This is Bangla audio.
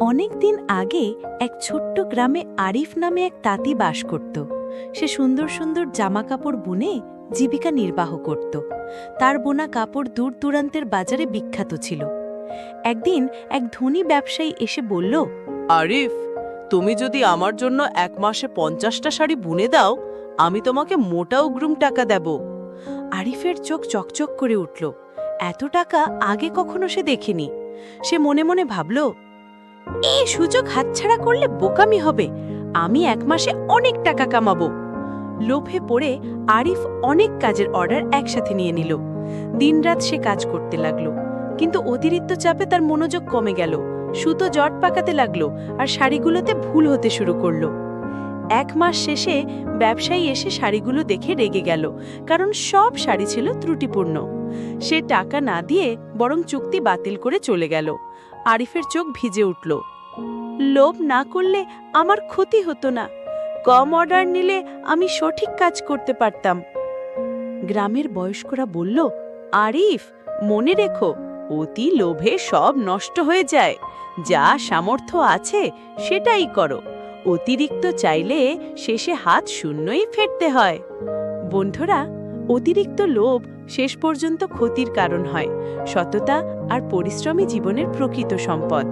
অনেক দিন আগে এক ছোট্ট গ্রামে আরিফ নামে এক তাঁতি বাস করত। সে সুন্দর সুন্দর জামাকাপড় বুনে জীবিকা নির্বাহ করত। তার বোনা কাপড় দূর দূরান্তের বাজারে বিখ্যাত ছিল। একদিন এক ধনী ব্যবসায়ী এসে বলল, আরিফ, তুমি যদি আমার জন্য 1 মাসে 50টা শাড়ি বুনে দাও, আমি তোমাকে মোটা অগ্রিম টাকা দেব। আরিফের চোখ চকচক করে উঠল। এত টাকা আগে কখনো সে দেখেনি। সে মনে মনে ভাবল, এই সুযোগ হাতছাড়া করলে বোকামি হবে। আমি 1 মাসে অনেক টাকা কামাবো। লোভে পড়ে আরিফ অনেক কাজের অর্ডার একসাথে নিয়ে নিল। দিনরাত সে কাজ করতে লাগলো, কিন্তু অতিরিক্ত চাপে তার মনোযোগ কমে গেল। সুতো জট পাকাতে লাগলো আর শাড়িগুলোতে ভুল হতে শুরু করলো। 1 মাস শেষে ব্যবসায়ী এসে শাড়িগুলো দেখে রেগে গেল, কারণ সব শাড়ি ছিল ত্রুটিপূর্ণ। সে টাকা না দিয়ে বরং চুক্তি বাতিল করে চলে গেল। আরিফের চোখ ভিজে উঠল। লোভ না করলে আমার ক্ষতি হতো না। কম অর্ডার নিলে আমি সঠিক কাজ করতে পারতাম। গ্রামের বয়স্করা বলল, আরিফ, মনে রেখো, অতি লোভে সব নষ্ট হয়ে যায়। যা সামর্থ্য আছে সেটাই করো। অতিরিক্ত চাইলে শেষে হাত শূন্যই ফেরতে হয়। বন্ধুরা, অতিরিক্ত লোভ শেষ পর্যন্ত ক্ষতির কারণ হয়। সততা আর পরিশ্রমী জীবনের প্রকৃত সম্পদ।